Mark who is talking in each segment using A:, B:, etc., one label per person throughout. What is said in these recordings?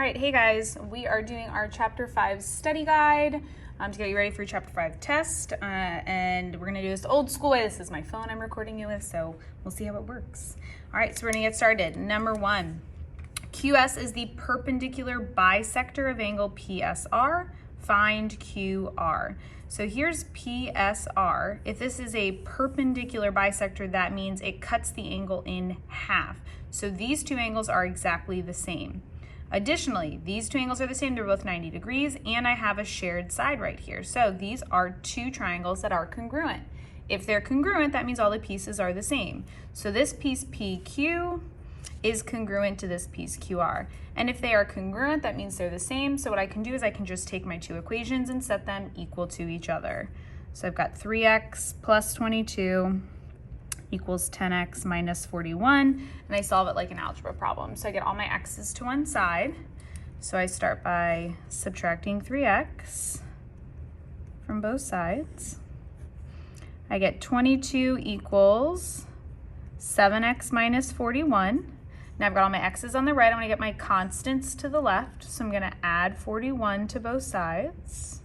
A: All right, hey guys, we are doing our Chapter 5 study guide to get you ready for your Chapter 5 test, and we're gonna do this the old school way. This is my phone I'm recording you with, so we'll see how it works. All right, so we're gonna get started. Number 1, QS is the perpendicular bisector of angle PSR. Find QR. So here's PSR. If this is a perpendicular bisector, that means it cuts the angle in half. So these two angles are exactly the same. Additionally, these two angles are the same, they're both 90 degrees, and I have a shared side right here. So these are two triangles that are congruent. If they're congruent, that means all the pieces are the same. So this piece PQ is congruent to this piece QR. And if they are congruent, that means they're the same. So what I can do is I can just take my two equations and set them equal to each other. So I've got 3x plus 22 equals 10x minus 41, and I solve it like an algebra problem. So I get all my x's to one side. So I start by subtracting 3x from both sides. I get 22 equals 7x minus 41. Now I've got all my x's on the right. I want to get my constants to the left, so I'm going to add 41 to both sides.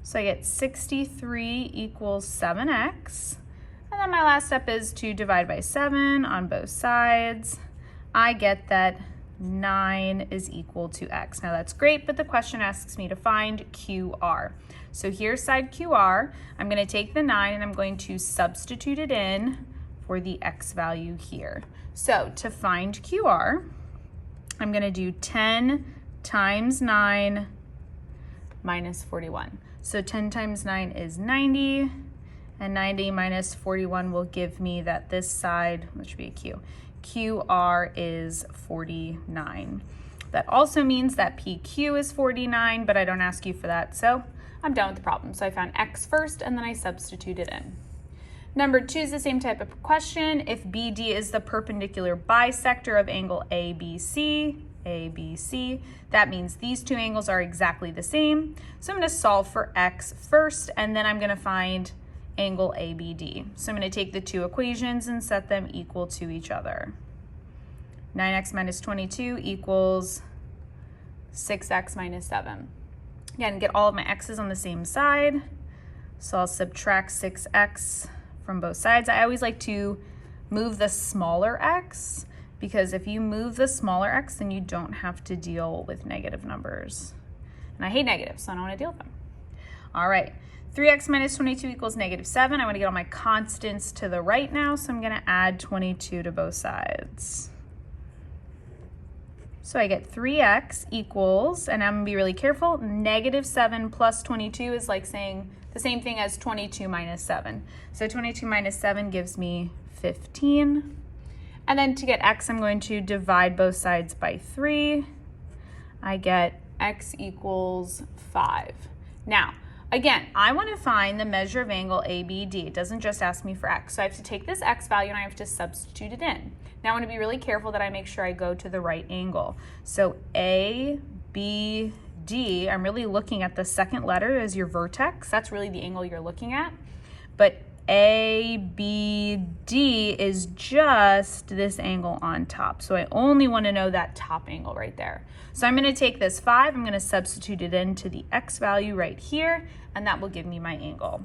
A: So I get 63 equals 7x. And then my last step is to divide by 7 on both sides. I get that 9 is equal to x. Now that's great, but the question asks me to find QR. So here's side QR. I'm going to take the 9 and I'm going to substitute it in for the x value here. So to find QR, I'm going to do 10 times 9 minus 41. So 10 times 9 is 90, and 90 minus 41 will give me that this side, which would be a Q, QR is 49. That also means that PQ is 49, but I don't ask you for that, so I'm done with the problem. So I found x first, and then I substituted in. Number 2 is the same type of question. If BD is the perpendicular bisector of angle ABC, that means these two angles are exactly the same. So I'm going to solve for x first, and then I'm going to find angle ABD. So I'm going to take the two equations and set them equal to each other. 9x minus 22 equals 6x minus 7. Again, get all of my x's on the same side. So I'll subtract 6x from both sides. I always like to move the smaller x, because if you move the smaller x, then you don't have to deal with negative numbers. And I hate negatives, so I don't want to deal with them. All right, 3x minus 22 equals negative 7. I want to get all my constants to the right now, so I'm going to add 22 to both sides. So I get 3x equals, and I'm going to be really careful, negative 7 plus 22 is like saying the same thing as 22 minus 7. So 22 minus 7 gives me 15. And then to get x, I'm going to divide both sides by 3. I get x equals 5. Now, again, I want to find the measure of angle ABD. It doesn't just ask me for x. So I have to take this x value and I have to substitute it in. Now I want to be really careful that I make sure I go to the right angle. So ABD, I'm really looking at the second letter as your vertex. That's really the angle you're looking at. But ABD is just this angle on top. So I only want to know that top angle right there. So I'm going to take this 5, I'm going to substitute it into the x value right here, and that will give me my angle.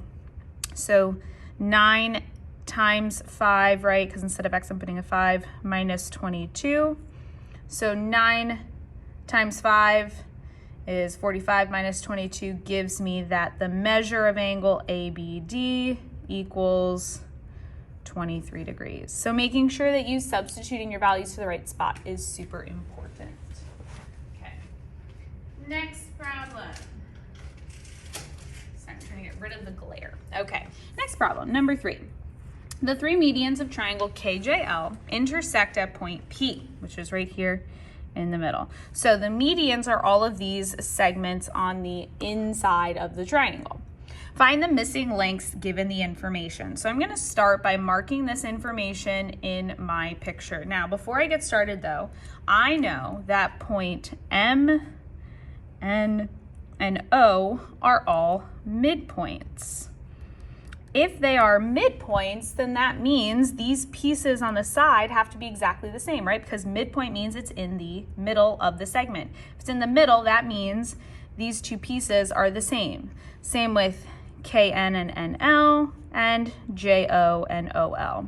A: So 9 times 5, right, because instead of x I'm putting a 5, minus 22. So 9 times 5 is 45 minus 22 gives me that the measure of angle ABD equals 23 degrees. So making sure that you substituting your values to the right spot is super important. Okay. Next problem. Sorry, I'm trying to get rid of the glare. Okay. Next problem, number 3. The three medians of triangle KJL intersect at point P, which is right here in the middle. So the medians are all of these segments on the inside of the triangle. Find the missing lengths given the information. So I'm going to start by marking this information in my picture. Now, before I get started though, I know that point M, N, and O are all midpoints. If they are midpoints, then that means these pieces on the side have to be exactly the same, right? Because midpoint means it's in the middle of the segment. If it's in the middle, that means these two pieces are the same. Same with KN and NL and JO and OL.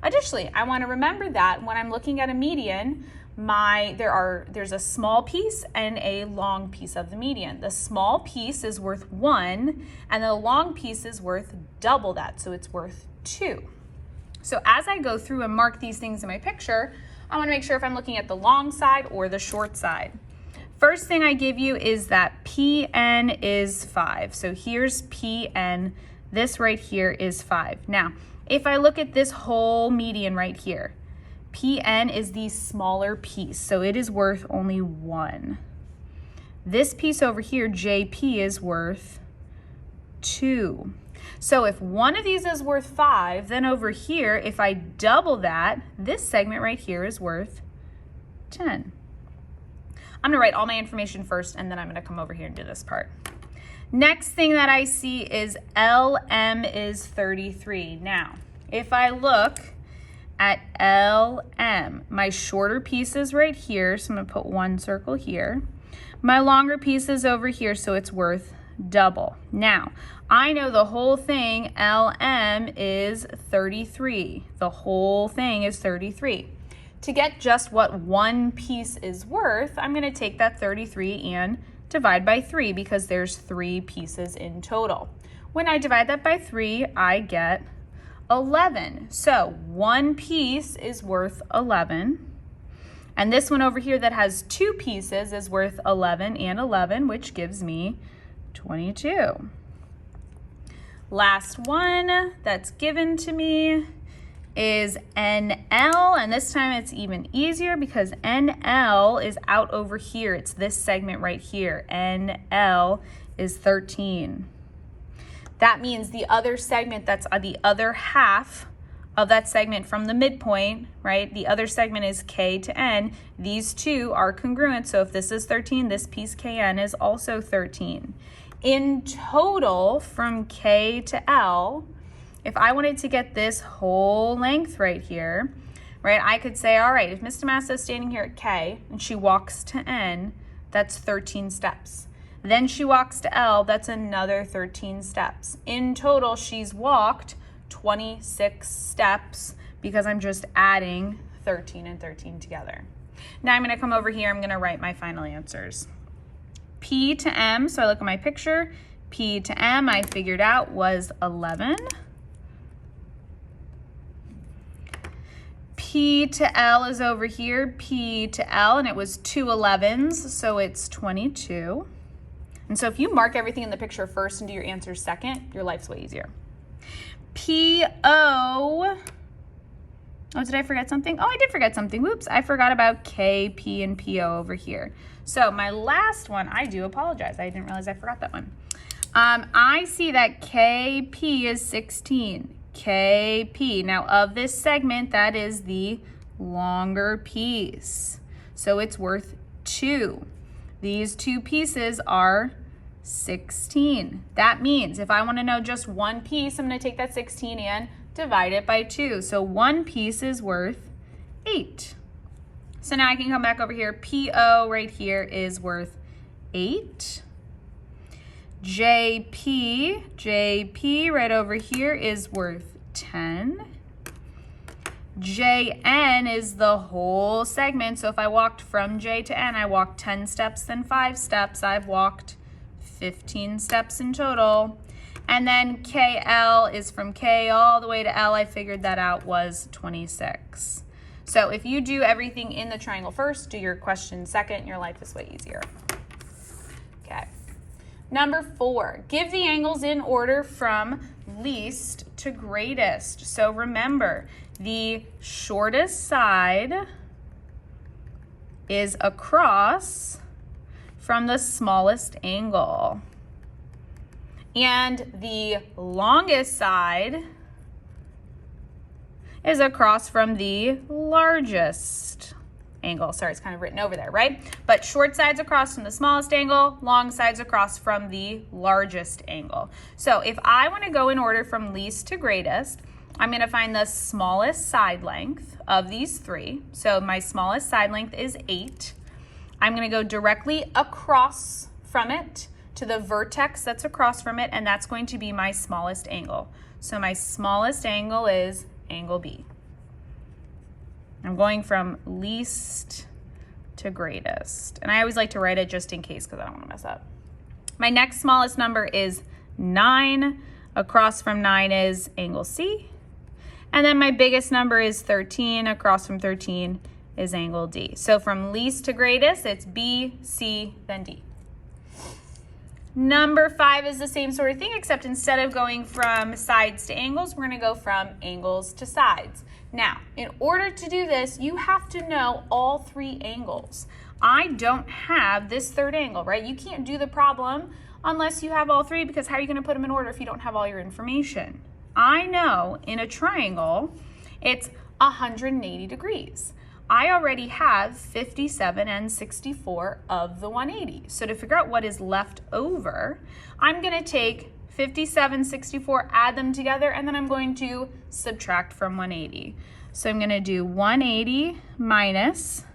A: Additionally, I want to remember that when I'm looking at a median, there's a small piece and a long piece of the median. The small piece is worth 1, and the long piece is worth double that, so it's worth 2. So as I go through and mark these things in my picture, I want to make sure if I'm looking at the long side or the short side. First thing I give you is that PN is 5. So here's PN. This right here is 5. Now, if I look at this whole median right here, PN is the smaller piece, so it is worth only 1. This piece over here, JP, is worth 2. So if one of these is worth 5, then over here, if I double that, this segment right here is worth 10. I'm gonna write all my information first, and then I'm gonna come over here and do this part. Next thing that I see is LM is 33. Now, if I look at LM, my shorter piece is right here, so I'm gonna put 1 circle here. My longer piece is over here, so it's worth double. Now, I know the whole thing, LM is 33. The whole thing is 33. To get just what one piece is worth, I'm gonna take that 33 and divide by 3 because there's 3 pieces in total. When I divide that by 3, I get 11. So one piece is worth 11. And this one over here that has 2 pieces is worth 11 and 11, which gives me 22. Last one that's given to me is NL, and this time it's even easier because NL is out over here. It's this segment right here. NL is 13. That means the other segment that's the other half of that segment from the midpoint, right? The other segment is K to N. These two are congruent, so if this is 13, this piece KN is also 13. In total, from K to L, if I wanted to get this whole length right here, right, I could say, all right, if Miss Tomasa is standing here at K and she walks to N, that's 13 steps. Then she walks to L, that's another 13 steps. In total, she's walked 26 steps because I'm just adding 13 and 13 together. Now I'm gonna come over here, I'm gonna write my final answers. P to M, so I look at my picture, P to M I figured out was 11. P to L is over here, P to L, and it was 2 11s, so it's 22. And so if you mark everything in the picture first and do your answers second, your life's way easier. Oh, did I forget something? Oh, I did forget something. Whoops, I forgot about K, P, and PO over here. So my last one, I do apologize. I didn't realize I forgot that one. I see that KP is 16. KP. Now of this segment, that is the longer piece. So it's worth 2. These 2 pieces are 16. That means if I want to know just one piece, I'm going to take that 16 and divide it by 2. So one piece is worth 8. So now I can come back over here. PO right here is worth 8. JP right over here is worth 10. JN is the whole segment. So if I walked from J to N, I walked 10 steps, then 5 steps. I've walked 15 steps in total. And then KL is from K all the way to L. I figured that out was 26. So if you do everything in the triangle first, do your question second, your life is way easier. Okay. Number 4, give the angles in order from least to greatest. So remember, the shortest side is across from the smallest angle. And the longest side is across from the largest angle. Sorry, it's kind of written over there, right? But short sides across from the smallest angle, long sides across from the largest angle. So if I want to go in order from least to greatest, I'm going to find the smallest side length of these three. So my smallest side length is 8. I'm going to go directly across from it to the vertex that's across from it, and that's going to be my smallest angle. So my smallest angle is angle B. I'm going from least to greatest. And I always like to write it just in case because I don't want to mess up. My next smallest number is 9. Across from 9 is angle C. And then my biggest number is 13. Across from 13 is angle D. So from least to greatest, it's B, C, then D. Number 5 is the same sort of thing, except instead of going from sides to angles, we're going to go from angles to sides. Now, in order to do this, you have to know all 3 angles. I don't have this third angle, right? You can't do the problem unless you have all 3, because how are you going to put them in order if you don't have all your information? I know in a triangle, it's 180 degrees. I already have 57 and 64 of the 180. So to figure out what is left over, I'm going to take 57, 64, add them together, and then I'm going to subtract from 180. So I'm going to do 180 minus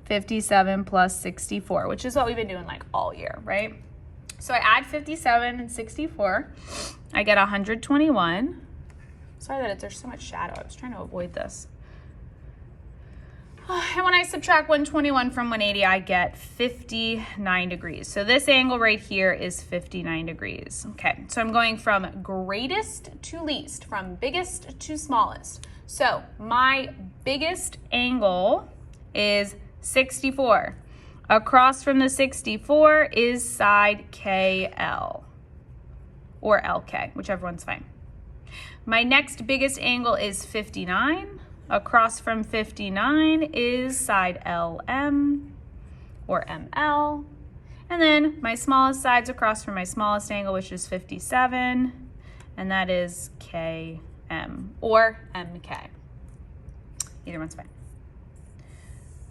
A: 57 plus 64, which is what we've been doing like all year, right? So I add 57 and 64. I get 121. Sorry that there's so much shadow. I was trying to avoid this. And when I subtract 121 from 180, I get 59 degrees. So this angle right here is 59 degrees. Okay, so I'm going from greatest to least, from biggest to smallest. So my biggest angle is 64. Across from the 64 is side KL, or LK, whichever one's fine. My next biggest angle is 59. Across from 59 is side LM or ML. And then my smallest side's across from my smallest angle, which is 57, and that is KM or MK. Either one's fine.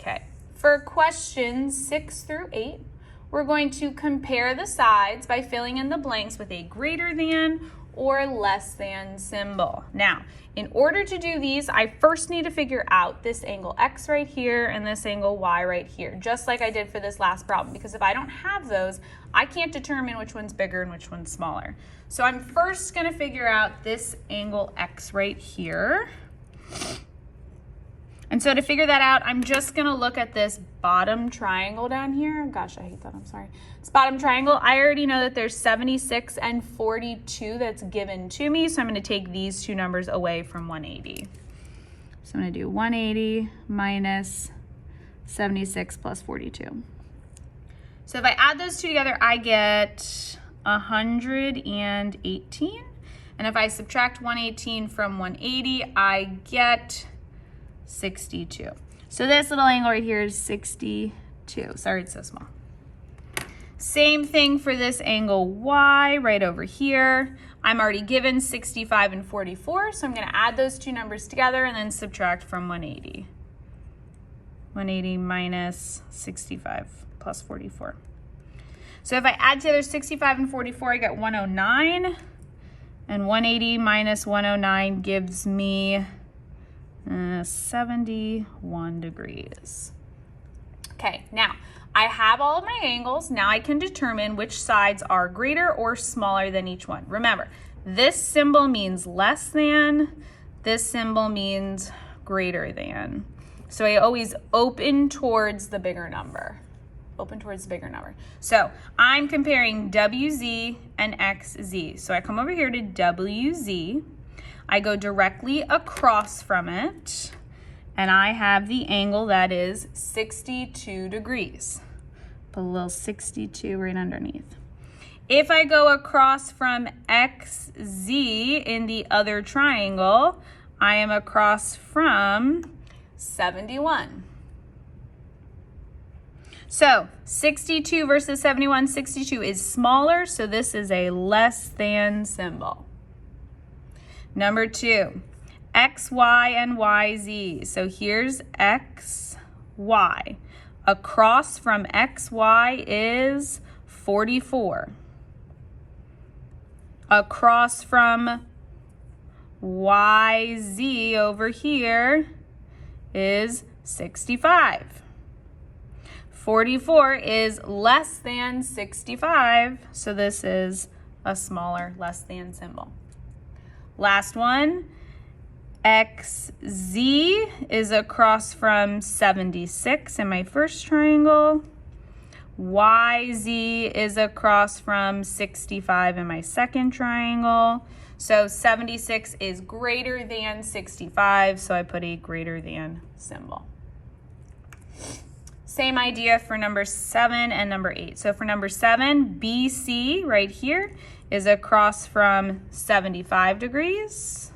A: Okay, for questions 6 through 8, we're going to compare the sides by filling in the blanks with a greater than or less than symbol. Now, in order to do these, I first need to figure out this angle X right here and this angle Y right here, just like I did for this last problem, because if I don't have those, I can't determine which one's bigger and which one's smaller. So I'm first gonna figure out this angle X right here. And so to figure that out, I'm just gonna look at this bottom triangle down here. Gosh, I hate that, I'm sorry. This bottom triangle, I already know that there's 76 and 42 that's given to me, so I'm gonna take these two numbers away from 180. So I'm gonna do 180 minus 76 plus 42. So if I add those two together, I get 118. And if I subtract 118 from 180, I get 62. So this little angle right here is 62. Sorry, it's so small. Same thing for this angle Y right over here. I'm already given 65 and 44, so I'm going to add those two numbers together and then subtract from 180. 180 minus 65 plus 44. So if I add together 65 and 44, I get 109. And 180 minus 109 gives me 71 degrees. Okay, now I have all of my angles. Now I can determine which sides are greater or smaller than each one. Remember, this symbol means less than, this symbol means greater than. So I always open towards the bigger number. Open towards the bigger number. So I'm comparing WZ and XZ. So I come over here to WZ. I go directly across from it, and I have the angle that is 62 degrees. Put a little 62 right underneath. If I go across from XZ in the other triangle, I am across from 71. So 62 versus 71, 62 is smaller, so this is a less than symbol. Number 2, X, Y, and YZ. So here's X, y. Across from xy is 44. Across from YZ over here is 65. 44 is less than 65, so this is a smaller less than symbol. Last one, XZ is across from 76 in my first triangle. YZ is across from 65 in my second triangle. So 76 is greater than 65, so I put a greater than symbol. Same idea for number 7 and number 8. So for number 7, BC right here is across from 75 degrees.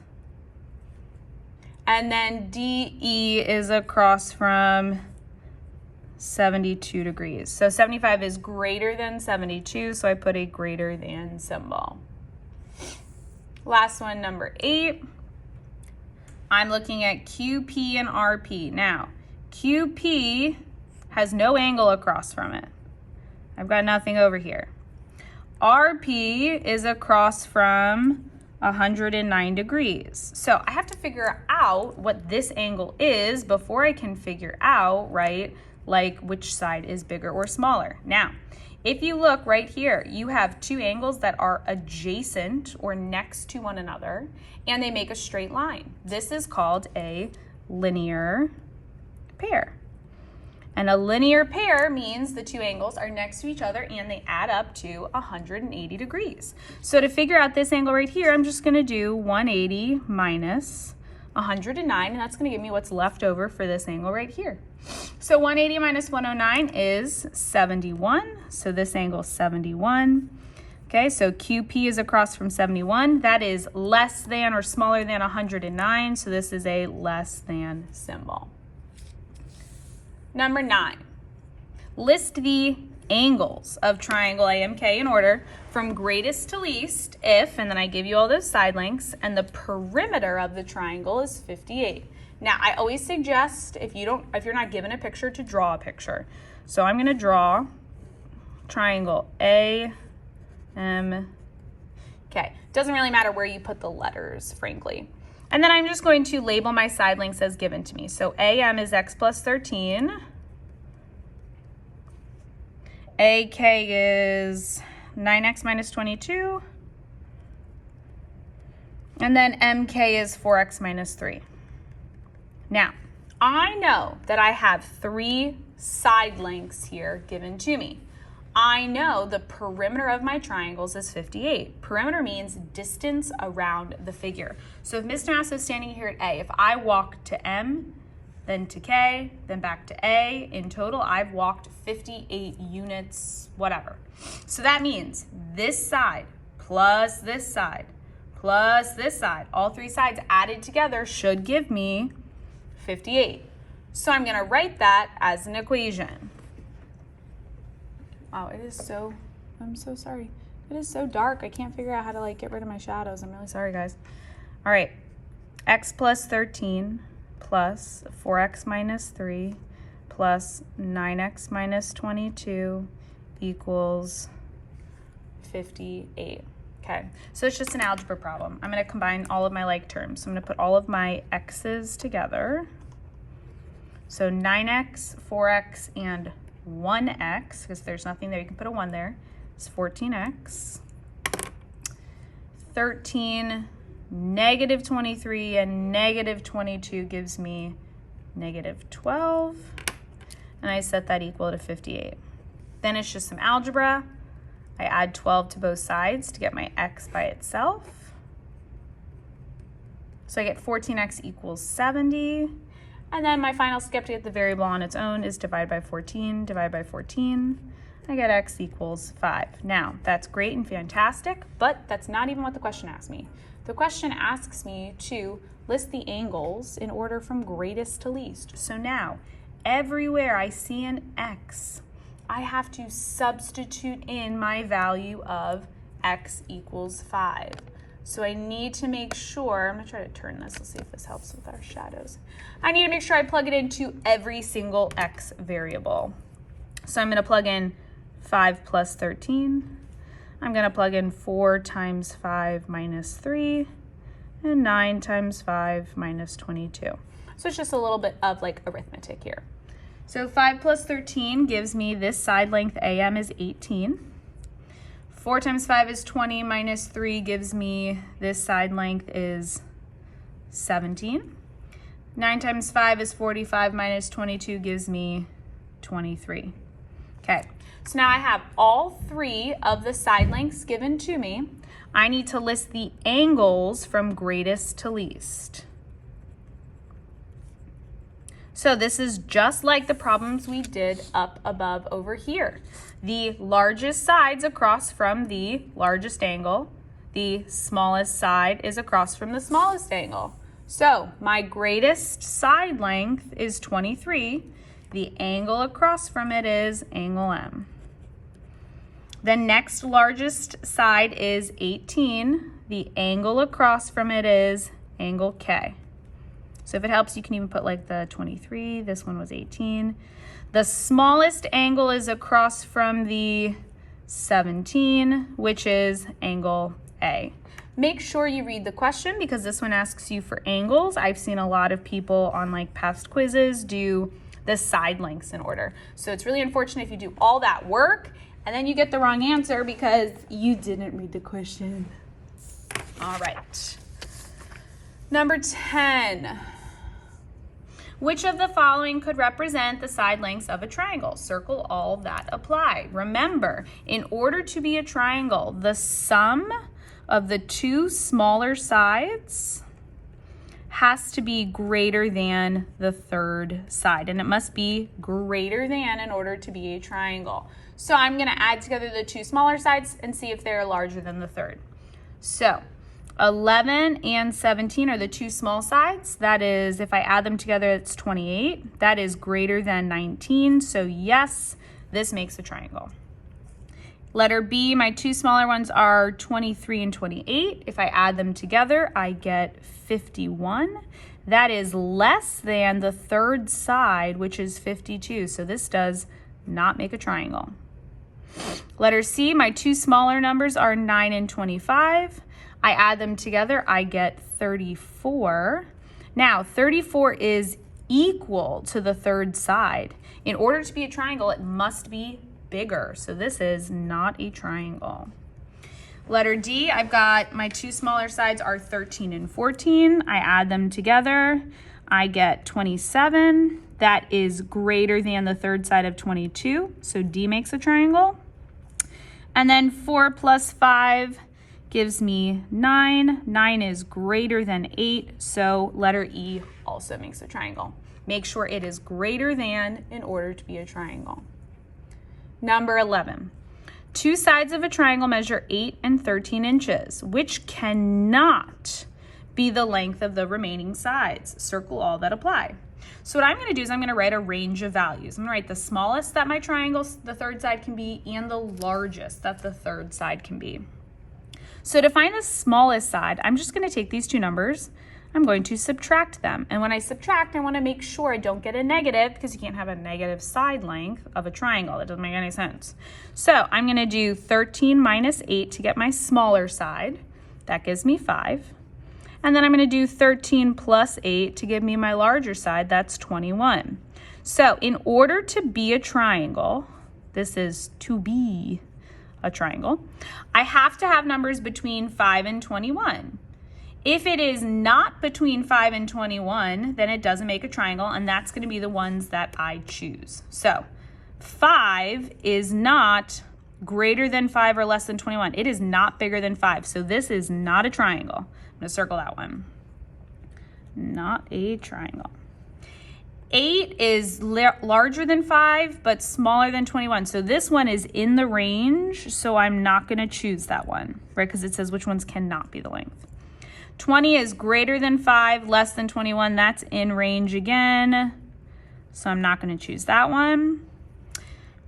A: And then DE is across from 72 degrees. So 75 is greater than 72, so I put a greater than symbol. Last one, number 8. I'm looking at QP and RP. Now, QP has no angle across from it. I've got nothing over here. RP is across from 109 degrees. So I have to figure out what this angle is before I can figure out, right, like which side is bigger or smaller. Now, if you look right here, you have two angles that are adjacent or next to one another, and they make a straight line. This is called a linear pair. And a linear pair means the two angles are next to each other and they add up to 180 degrees. So to figure out this angle right here, I'm just going to do 180 minus 109, and that's going to give me what's left over for this angle right here. So 180 minus 109 is 71. So this angle is 71. Okay, so QP is across from 71. That is less than or smaller than 109. So this is a less than symbol. Number 9, list the angles of triangle AMK in order from greatest to least if, and then I give you all those side lengths, and the perimeter of the triangle is 58. Now, I always suggest if you're not given a picture, to draw a picture. So I'm going to draw triangle AMK. Doesn't really matter where you put the letters, frankly. And then I'm just going to label my side lengths as given to me. So AM is x plus 13. AK is 9x minus 22. And then MK is 4x minus 3. Now, I know that I have 3 side lengths here given to me. I know the perimeter of my triangles is 58. Perimeter means distance around the figure. So if Mr. Mass is standing here at A, if I walk to M, then to K, then back to A, in total I've walked 58 units, whatever. So that means this side plus this side plus this side, all 3 sides added together should give me 58. So I'm going to write that as an equation. Wow, I'm so sorry. It is so dark. I can't figure out how to get rid of my shadows. I'm really sorry, guys. All right, x plus 13 plus 4x minus 3 plus 9x minus 22 equals 58. Okay, so it's just an algebra problem. I'm going to combine all of my like terms. So I'm going to put all of my x's together. So 9x, 4x, and 1x, because there's nothing there, you can put a 1 there, it's 14x. 13, negative 23, and negative 22 gives me negative 12. And I set that equal to 58. Then it's just some algebra. I add 12 to both sides to get my x by itself. So I get 14x equals 70. And then my final step to get the variable on its own is divide by 14, divide by 14. I get x equals 5. Now, that's great and fantastic, but that's not even what the question asked me. The question asks me to list the angles in order from greatest to least. So now, everywhere I see an x, I have to substitute in my value of x equals 5. So I need to make sure, I'm gonna try to turn this, let's see if this helps with our shadows. I need to make sure I plug it into every single x variable. So I'm gonna plug in 5 plus 13. I'm gonna plug in 4 times 5 minus 3, and 9 times 5 minus 22. So it's just a little bit of like arithmetic here. So 5 plus 13 gives me this side length AM is 18. 4 times 5 is 20 minus 3 gives me this side length is 17. 9 times 5 is 45 minus 22 gives me 23. Okay, so now I have all 3 of the side lengths given to me. I need to list the angles from greatest to least. So this is just like the problems we did up above over here. The largest side's across from the largest angle. The smallest side is across from the smallest angle. So my greatest side length is 23. The angle across from it is angle M. The next largest side is 18. The angle across from it is angle K. So if it helps, you can even put like the 23. This one was 18. The smallest angle is across from the 17, which is angle A. Make sure you read the question because this one asks you for angles. I've seen a lot of people on like past quizzes do the side lengths in order. So it's really unfortunate if you do all that work and then you get the wrong answer because you didn't read the question. All right. Number 10. Which of the following could represent the side lengths of a triangle? Circle all that apply. Remember, in order to be a triangle, the sum of the 2 smaller sides has to be greater than the third side, and it must be greater than in order to be a triangle. So I'm going to add together the 2 smaller sides and see if they're larger than the third. So 11 and 17 are the 2 small sides. That is, if I add them together, it's 28. That is greater than 19. So yes, this makes a triangle. Letter B, my 2 smaller ones are 23 and 28. If I add them together, I get 51. That is less than the third side, which is 52. So this does not make a triangle. Letter C, my 2 smaller numbers are 9 and 25. I add them together, I get 34. Now, 34 is equal to the third side. In order to be a triangle, it must be bigger. So this is not a triangle. Letter D, I've got my 2 smaller sides are 13 and 14. I add them together, I get 27. That is greater than the third side of 22. So D makes a triangle. And then 4 plus 5 gives me 9. 9 is greater than 8, so letter E also makes a triangle. Make sure it is greater than in order to be a triangle. Number 11. 2 sides of a triangle measure 8 and 13 inches, which cannot be the length of the remaining sides. Circle all that apply. So what I'm going to do is I'm going to write a range of values. I'm going to write the smallest that my triangle, the third side can be, and the largest that the third side can be. So to find the smallest side, I'm just going to take these 2 numbers. I'm going to subtract them. And when I subtract, I want to make sure I don't get a negative because you can't have a negative side length of a triangle. That doesn't make any sense. So I'm going to do 13 minus 8 to get my smaller side. That gives me 5. And then I'm going to do 13 plus 8 to give me my larger side. That's 21. So in order to be a triangle, this is to be a triangle, I have to have numbers between 5 and 21. If it is not between 5 and 21, then it doesn't make a triangle, and that's going to be the ones that I choose. So 5 is not greater than 5 or less than 21. It is not bigger than 5, so this is not a triangle. I'm going to circle that one. Not a triangle. 8 is larger than 5, but smaller than 21. So this one is in the range, so I'm not going to choose that one, right? Because it says which ones cannot be the length. 20 is greater than 5, less than 21. That's in range again, so I'm not going to choose that one.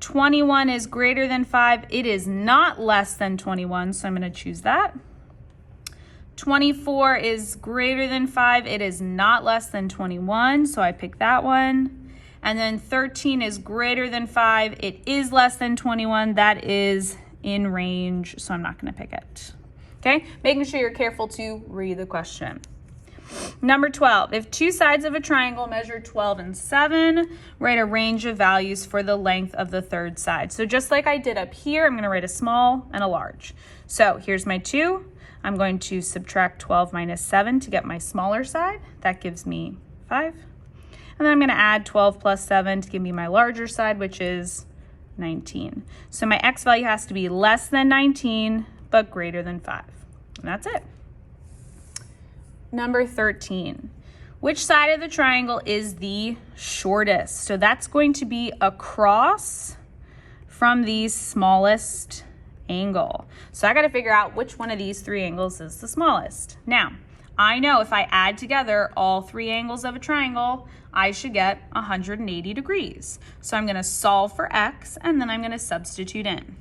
A: 21 is greater than 5. It is not less than 21, so I'm going to choose that. 24 is greater than 5. It is not less than 21, so I pick that one. And then 13 is greater than 5. It is less than 21. That is in range, so I'm not going to pick it. Okay, making sure you're careful to read the question. Number 12, if two sides of a triangle measure 12 and 7, write a range of values for the length of the third side. So just like I did up here, I'm going to write a small and a large. So here's my 2. I'm going to subtract 12 minus 7 to get my smaller side. That gives me 5. And then I'm going to add 12 plus 7 to give me my larger side, which is 19. So my x value has to be less than 19, but greater than 5. And that's it. Number 13. Which side of the triangle is the shortest? So that's going to be across from the smallest angle. So I got to figure out which one of these 3 angles is the smallest. Now, I know if I add together all 3 angles of a triangle, I should get 180 degrees. So I'm going to solve for x, and then I'm going to substitute in.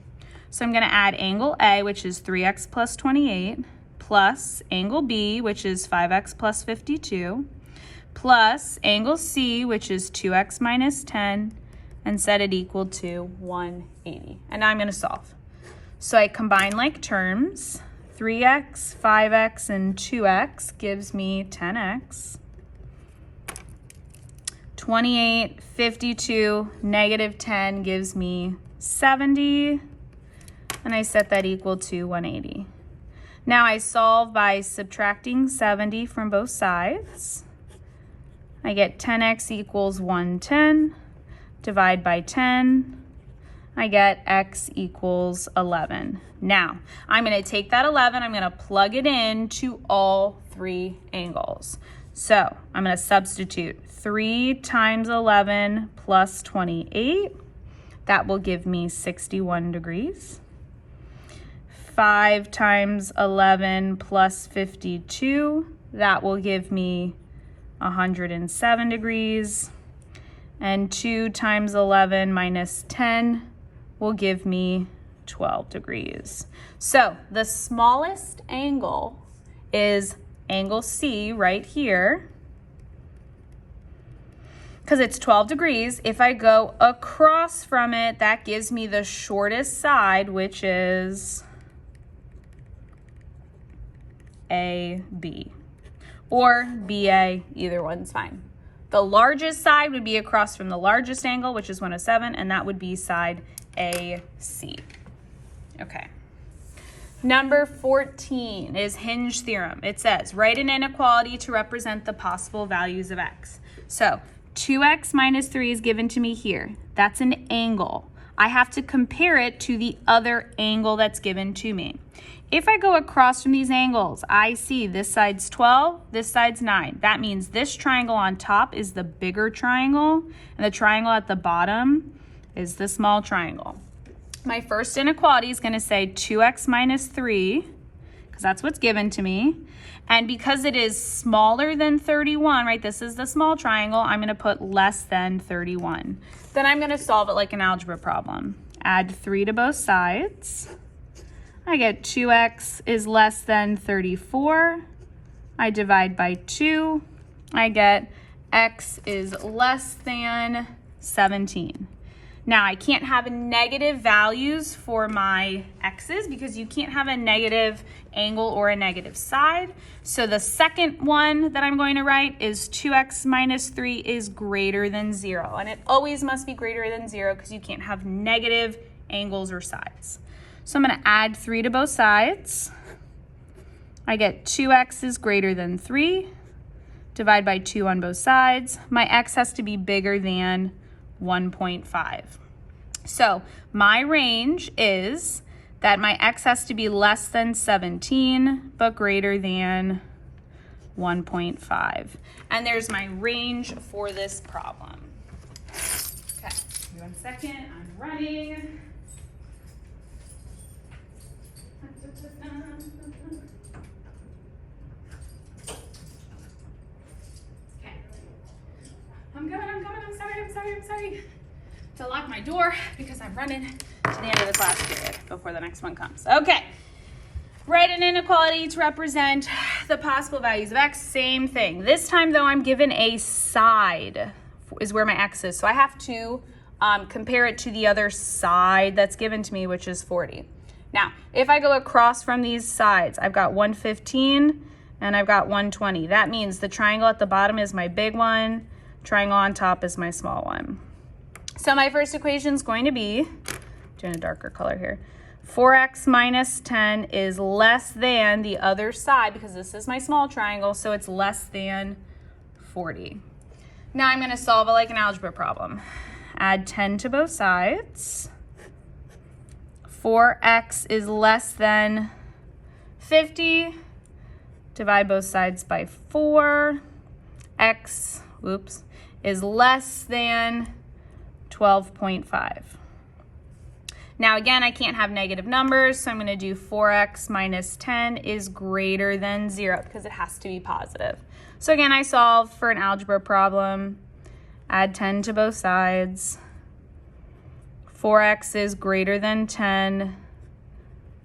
A: So I'm going to add angle A, which is 3x plus 28, plus angle B, which is 5x plus 52, plus angle C, which is 2x minus 10, and set it equal to 180. And now I'm going to solve. So I combine like terms. 3x, 5x, and 2x gives me 10x. 28, 52, negative 10 gives me 70. And I set that equal to 180. Now I solve by subtracting 70 from both sides. I get 10x equals 110. Divide by 10. I get x equals 11. Now, I'm going to take that 11, I'm going to plug it in to all 3 angles. So, I'm going to substitute 3 times 11 plus 28. That will give me 61 degrees. 5 times 11 plus 52, that will give me 107 degrees. And 2 times 11 minus 10 will give me 12 degrees. So the smallest angle is angle C right here, because it's 12 degrees. If I go across from it, that gives me the shortest side, which is AB, or BA, either one's fine. The largest side would be across from the largest angle, which is 107, and that would be side AC. Okay. Number 14 is Hinge Theorem. It says, write an inequality to represent the possible values of x. So 2x minus 3 is given to me here. That's an angle. I have to compare it to the other angle that's given to me. If I go across from these angles, I see this side's 12, this side's 9. That means this triangle on top is the bigger triangle, and the triangle at the bottom is the small triangle. My first inequality is going to say 2x minus 3, because that's what's given to me. And because it is smaller than 31, right, this is the small triangle, I'm going to put less than 31. Then I'm going to solve it like an algebra problem. Add 3 to both sides. I get 2x is less than 34. I divide by 2. I get x is less than 17. Now, I can't have negative values for my x's because you can't have a negative angle or a negative side. So the second one that I'm going to write is 2x minus 3 is greater than 0. And it always must be greater than 0 because you can't have negative angles or sides. So I'm going to add 3 to both sides. I get 2x is greater than 3. Divide by 2 on both sides. My x has to be bigger than 1.5. So my range is that my x has to be less than 17, but greater than 1.5. And there's my range for this problem. Okay, give me 1 second, I'm running. Okay. I'm sorry. To lock my door because I'm running to the end of the class period before the next one comes. Okay. Write an inequality to represent the possible values of x. Same thing. This time, though, I'm given a side is where my x is. So I have to compare it to the other side that's given to me, which is 40. Now, if I go across from these sides, I've got 115 and I've got 120. That means the triangle at the bottom is my big one, triangle on top is my small one. So my first equation is going to be, doing a darker color here, 4x minus 10 is less than the other side, because this is my small triangle, so it's less than 40. Now I'm going to solve it like an algebra problem. Add 10 to both sides. 4x is less than 50. Divide both sides by 4. X, is less than 12.5. Now again, I can't have negative numbers, so I'm going to do 4x minus 10 is greater than 0 because it has to be positive. So again, I solve for an algebra problem. Add 10 to both sides. 4x is greater than 10.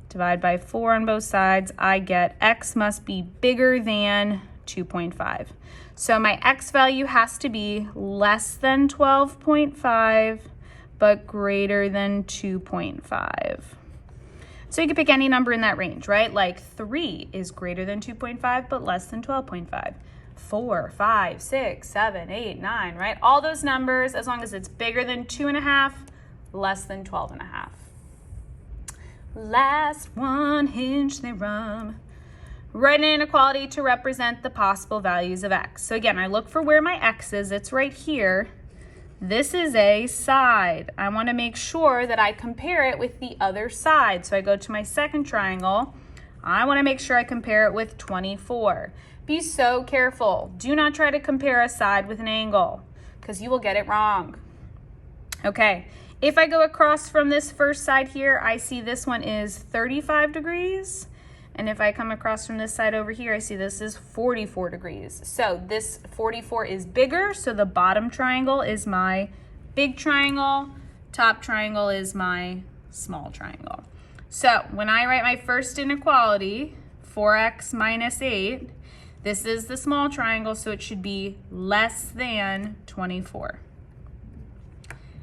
A: Divide by 4 on both sides. I get x must be bigger than 2.5. So my x value has to be less than 12.5, but greater than 2.5. So you can pick any number in that range, right? Like 3 is greater than 2.5, but less than 12.5. 4, 5, 6, 7, 8, 9, right? All those numbers, as long as it's bigger than 2.5, less than 12.5. Last one, Hinge Theorem. Write an inequality to represent the possible values of x. So again, I look for where my x is. It's right here. This is a side. I want to make sure that I compare it with the other side. So I go to my second triangle. I want to make sure I compare it with 24. Be so careful. Do not try to compare a side with an angle because you will get it wrong. Okay, if I go across from this first side here, I see this one is 35 degrees. And if I come across from this side over here, I see this is 44 degrees. So this 44 is bigger, so the bottom triangle is my big triangle, top triangle is my small triangle. So when I write my first inequality, 4x minus 8, this is the small triangle, so it should be less than 24.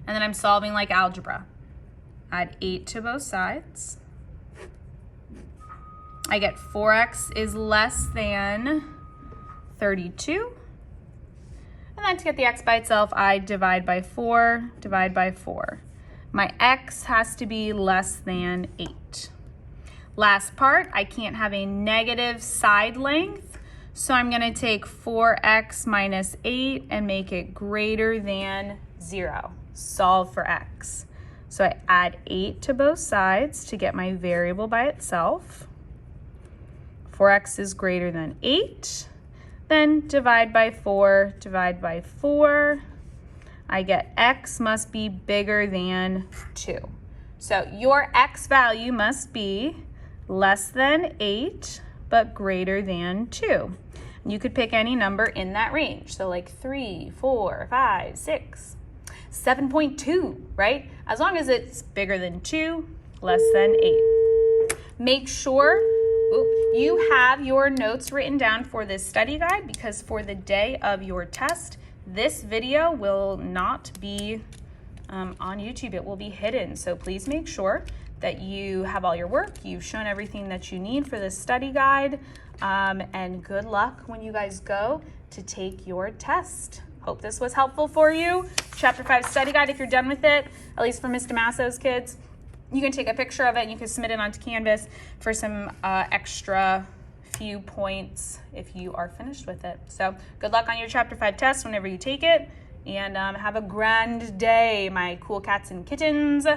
A: And then I'm solving like algebra. Add 8 to both sides. I get 4x is less than 32. And then to get the x by itself, I divide by 4, divide by 4. My x has to be less than 8. Last part, I can't have a negative side length, so I'm going to take 4x minus 8 and make it greater than 0. Solve for x. So I add 8 to both sides to get my variable by itself. 4x is greater than 8. Then divide by 4, divide by 4. I get x must be bigger than 2. So your x value must be less than 8, but greater than 2. You could pick any number in that range. So like 3, 4, 5, 6, 7.2, right? As long as it's bigger than 2, less than 8. Make sure you have your notes written down for this study guide, because for the day of your test, this video will not be on YouTube. It will be hidden. So please make sure that you have all your work. You've shown everything that you need for this study guide. And good luck when you guys go to take your test. Hope this was helpful for you. Chapter 5 study guide, if you're done with it, at least for Ms. Damasso's kids, you can take a picture of it and you can submit it onto Canvas for some extra few points if you are finished with it. So good luck on your Chapter 5 test whenever you take it, and have a grand day, my cool cats and kittens.